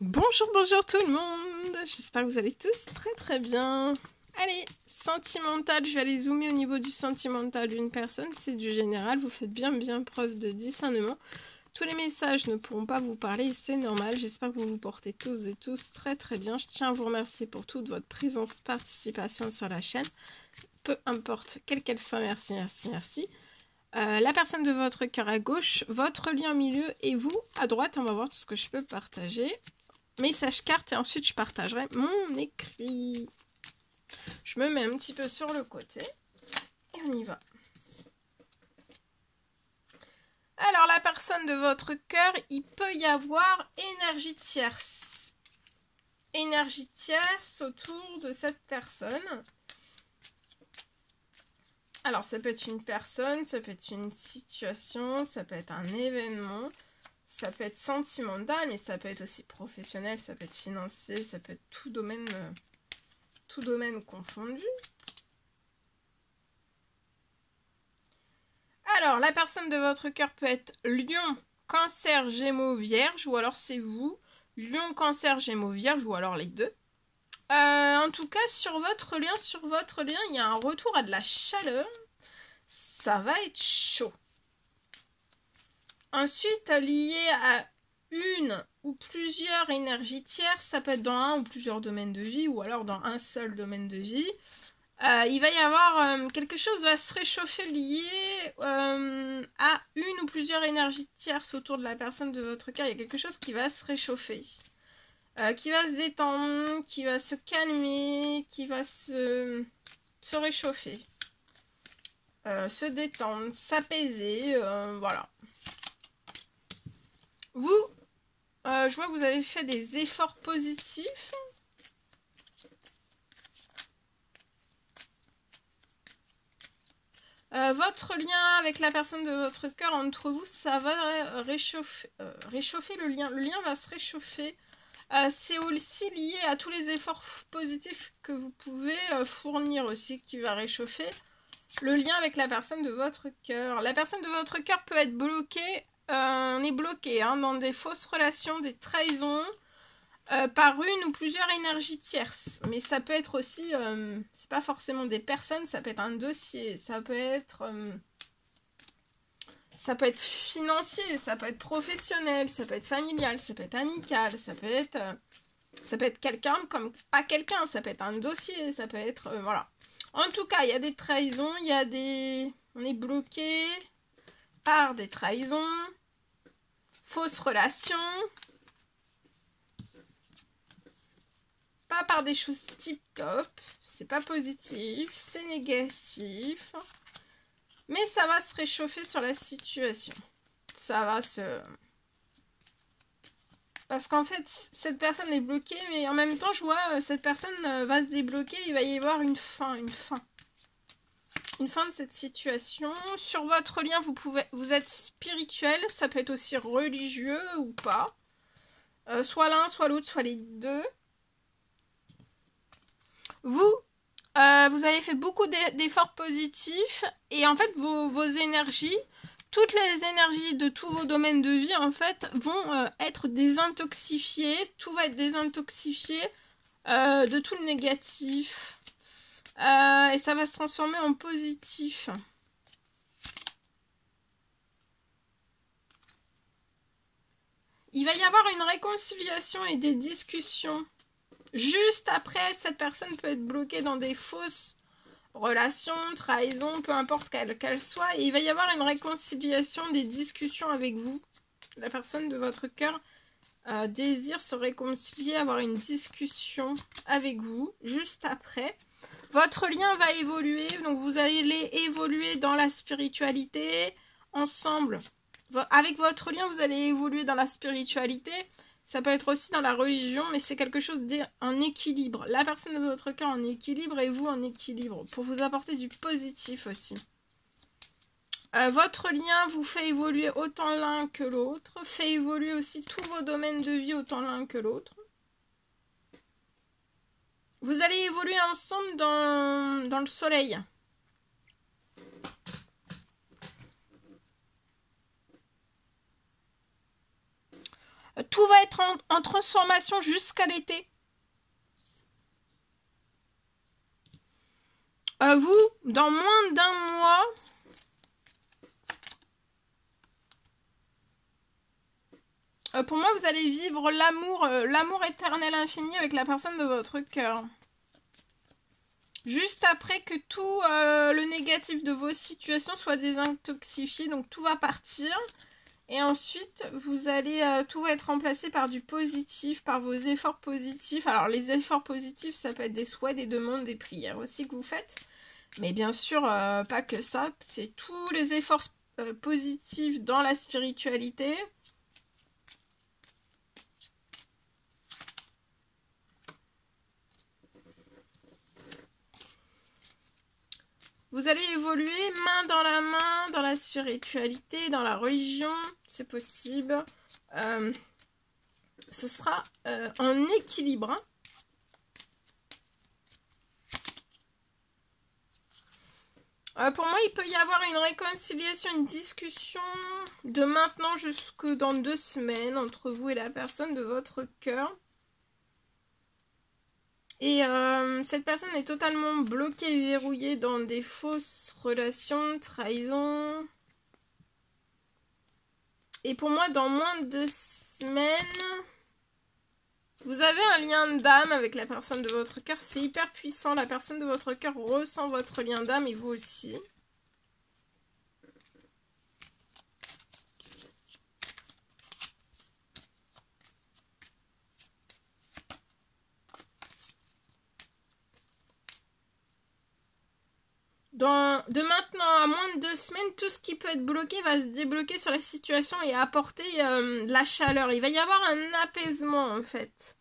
Bonjour, bonjour tout le monde. J'espère que vous allez tous très bien. Allez, sentimental, je vais aller zoomer au niveau du sentimental d'une personne. C'est du général, vous faites bien preuve de discernement. Tous les messages ne pourront pas vous parler et c'est normal. J'espère que vous vous portez tous et tous très bien. Je tiens à vous remercier pour toute votre présence, participation sur la chaîne. Peu importe quelle qu'elle soit, merci. La personne de votre cœur à gauche, votre lien au milieu et vous à droite. On va voir tout ce que je peux partager. Message carte et ensuite je partagerai mon écrit. Je me mets un petit peu sur le côté et on y va. Alors la personne de votre cœur, il peut y avoir énergie tierce. Énergie tierce autour de cette personne. Alors ça peut être une personne, ça peut être une situation, ça peut être un événement. Ça peut être sentimental, mais ça peut être aussi professionnel, ça peut être financier, ça peut être tout domaine confondu. Alors, la personne de votre cœur peut être Lion, Cancer, Gémeaux, Vierge, ou alors c'est vous, Lion, Cancer, Gémeaux, Vierge, ou alors les deux. En tout cas, sur votre lien, il y a un retour à de la chaleur. Ça va être chaud. Ensuite, lié à une ou plusieurs énergies tierces, ça peut être dans un ou plusieurs domaines de vie, ou alors dans un seul domaine de vie. Il va y avoir quelque chose va se réchauffer lié à une ou plusieurs énergies tierces autour de la personne de votre cœur. Il y a quelque chose qui va se réchauffer, qui va se détendre, qui va se calmer, qui va se réchauffer, se détendre, s'apaiser, voilà. Vous, je vois que vous avez fait des efforts positifs. Votre lien avec la personne de votre cœur entre vous, ça va réchauffer le lien. Le lien va se réchauffer. C'est aussi lié à tous les efforts positifs que vous pouvez fournir aussi qui va réchauffer le lien avec la personne de votre cœur. La personne de votre cœur peut être bloquée. On est bloqué dans des fausses relations, des trahisons. Par une ou plusieurs énergies tierces. Mais ça peut être aussi, c'est pas forcément des personnes, ça peut être un dossier, ça peut être financier, ça peut être professionnel, ça peut être familial, ça peut être amical, ça peut être quelqu'un comme pas quelqu'un, ça peut être un dossier, ça peut être, voilà. En tout cas, il y a des trahisons, on est bloqué par des trahisons, fausses relations, pas par des choses tip-top, c'est pas positif, c'est négatif, mais ça va se réchauffer sur la situation. Ça va se... Parce qu'en fait, cette personne est bloquée, mais en même temps, je vois, cette personne va se débloquer, il va y avoir une fin. Une fin de cette situation. Sur votre lien, vous êtes spirituel, ça peut être aussi religieux ou pas. Soit l'un, soit l'autre, soit les deux. Vous avez fait beaucoup d'efforts positifs et en fait vos énergies, toutes les énergies de tous vos domaines de vie en fait vont être désintoxifiées, tout va être désintoxifié de tout le négatif et ça va se transformer en positif. Il va y avoir une réconciliation et des discussions. Juste après, cette personne peut être bloquée dans des fausses relations, trahisons, peu importe qu'elle soit. Et il va y avoir une réconciliation, des discussions avec vous. La personne de votre cœur désire se réconcilier, avoir une discussion avec vous juste après. Votre lien va évoluer, donc vous allez évoluer dans la spiritualité ensemble. Avec votre lien, vous allez évoluer dans la spiritualité. Ça peut être aussi dans la religion, mais c'est quelque chose en équilibre. La personne de votre cœur en équilibre et vous en équilibre, pour vous apporter du positif aussi. Votre lien vous fait évoluer autant l'un que l'autre, fait évoluer aussi tous vos domaines de vie autant l'un que l'autre. Vous allez évoluer ensemble dans le soleil. Tout va être en transformation jusqu'à l'été. Vous, dans moins d'un mois, pour moi, vous allez vivre l'amour éternel infini avec la personne de votre cœur. Juste après que tout le négatif de vos situations soit désintoxifié, donc tout va partir. Et ensuite, vous allez, tout va être remplacé par du positif, par vos efforts positifs. Alors, les efforts positifs, ça peut être des souhaits, des demandes, des prières aussi que vous faites. Mais bien sûr, pas que ça. C'est tous les efforts positifs dans la spiritualité. Vous allez évoluer main dans la spiritualité, dans la religion, c'est possible. Ce sera en équilibre. Pour moi, il peut y avoir une réconciliation, une discussion de maintenant jusque dans 2 semaines entre vous et la personne de votre cœur. Et cette personne est totalement bloquée et verrouillée dans des fausses relations, trahison. Et pour moi, dans moins de 2 semaines, vous avez un lien d'âme avec la personne de votre cœur. C'est hyper puissant. La personne de votre cœur ressent votre lien d'âme et vous aussi. De maintenant à moins de 2 semaines, tout ce qui peut être bloqué va se débloquer sur la situation et apporter de la chaleur. Il va y avoir un apaisement en fait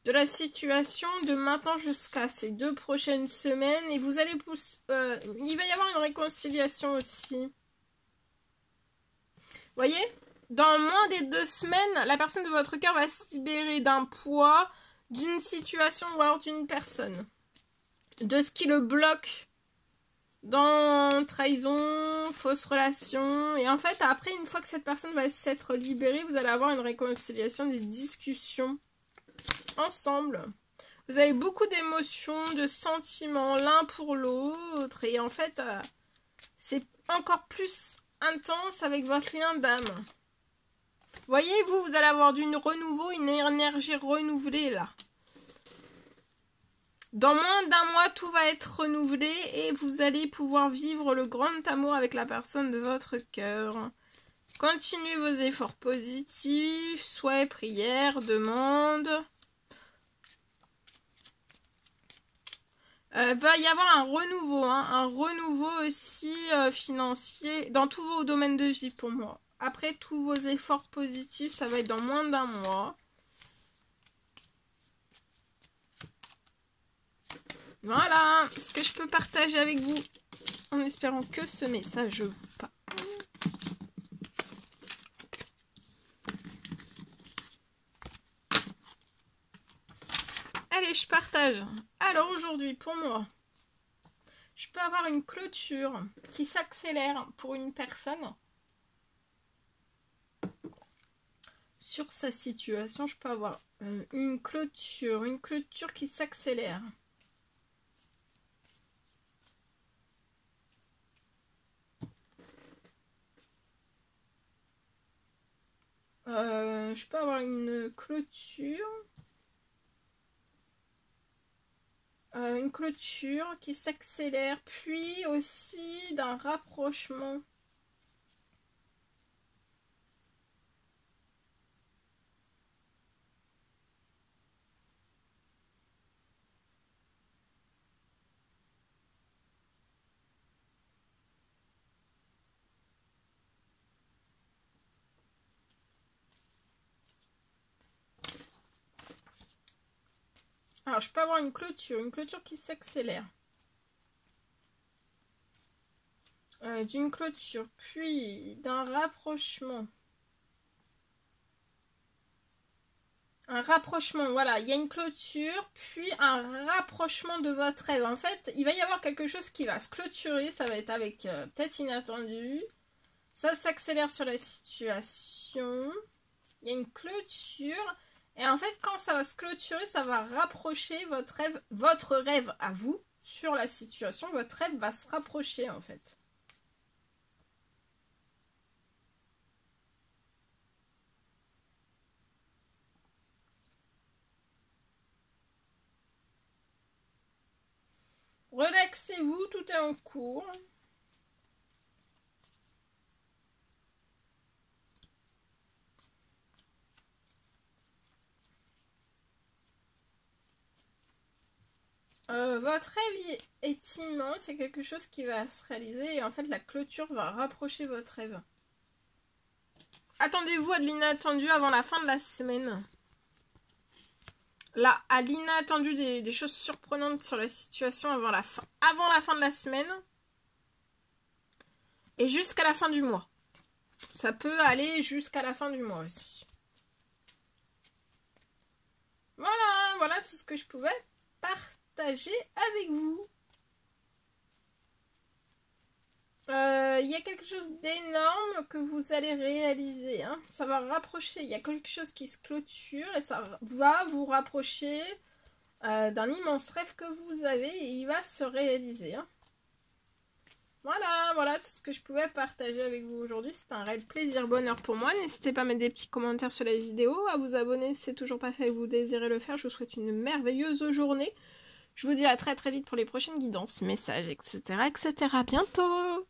de la situation de maintenant jusqu'à ces 2 prochaines semaines. Et vous allez il va y avoir une réconciliation aussi. Vous voyez, dans moins des 2 semaines, la personne de votre cœur va se libérer d'un poids, d'une situation ou alors d'une personne. De ce qui le bloque dans trahison, fausse relation. Et en fait, après, une fois que cette personne va s'être libérée, vous allez avoir une réconciliation, des discussions ensemble. Vous avez beaucoup d'émotions, de sentiments l'un pour l'autre. Et en fait, c'est encore plus intense avec votre lien d'âme. Voyez, vous allez avoir du renouveau, une énergie renouvelée là. Dans moins d'un mois, tout va être renouvelé et vous allez pouvoir vivre le grand amour avec la personne de votre cœur. Continuez vos efforts positifs, souhaits, prières, demandes. Va y avoir un renouveau aussi financier dans tous vos domaines de vie pour moi. Après tous vos efforts positifs, ça va être dans moins d'un mois. Voilà ce que je peux partager avec vous, en espérant que ce message vous parle. Allez, je partage. Alors aujourd'hui, pour moi, je peux avoir une clôture qui s'accélère pour une personne. Sur sa situation, je peux avoir une clôture qui s'accélère. Je peux avoir une clôture qui s'accélère, puis aussi d'un rapprochement. Alors, je peux avoir une clôture qui s'accélère. D'une clôture, puis d'un rapprochement. Un rapprochement, voilà, il y a une clôture, puis un rapprochement de votre rêve. En fait, il va y avoir quelque chose qui va se clôturer, ça va être avec peut-être inattendu. Ça s'accélère sur la situation. Il y a une clôture. Et en fait, quand ça va se clôturer, ça va rapprocher votre rêve à vous sur la situation. Votre rêve va se rapprocher en fait. Relaxez-vous, tout est en cours. Votre rêve est immense, il y a quelque chose qui va se réaliser et en fait la clôture va rapprocher votre rêve. Attendez-vous à de l'inattendu avant la fin de la semaine. Là, à l'inattendu des choses surprenantes sur la situation avant la fin de la semaine et jusqu'à la fin du mois. Ça peut aller jusqu'à la fin du mois aussi. Voilà tout ce que je pouvais partager avec vous. Il y a quelque chose d'énorme que vous allez réaliser. Hein. Ça va rapprocher. Il y a quelque chose qui se clôture et ça va vous rapprocher d'un immense rêve que vous avez et il va se réaliser. Hein. Voilà tout ce que je pouvais partager avec vous aujourd'hui. C'était un réel plaisir, bonheur pour moi. N'hésitez pas à mettre des petits commentaires sur la vidéo, à vous abonner si c'est toujours pas fait et que vous désirez le faire. Je vous souhaite une merveilleuse journée. Je vous dis à très vite pour les prochaines guidances, messages, etc. À bientôt!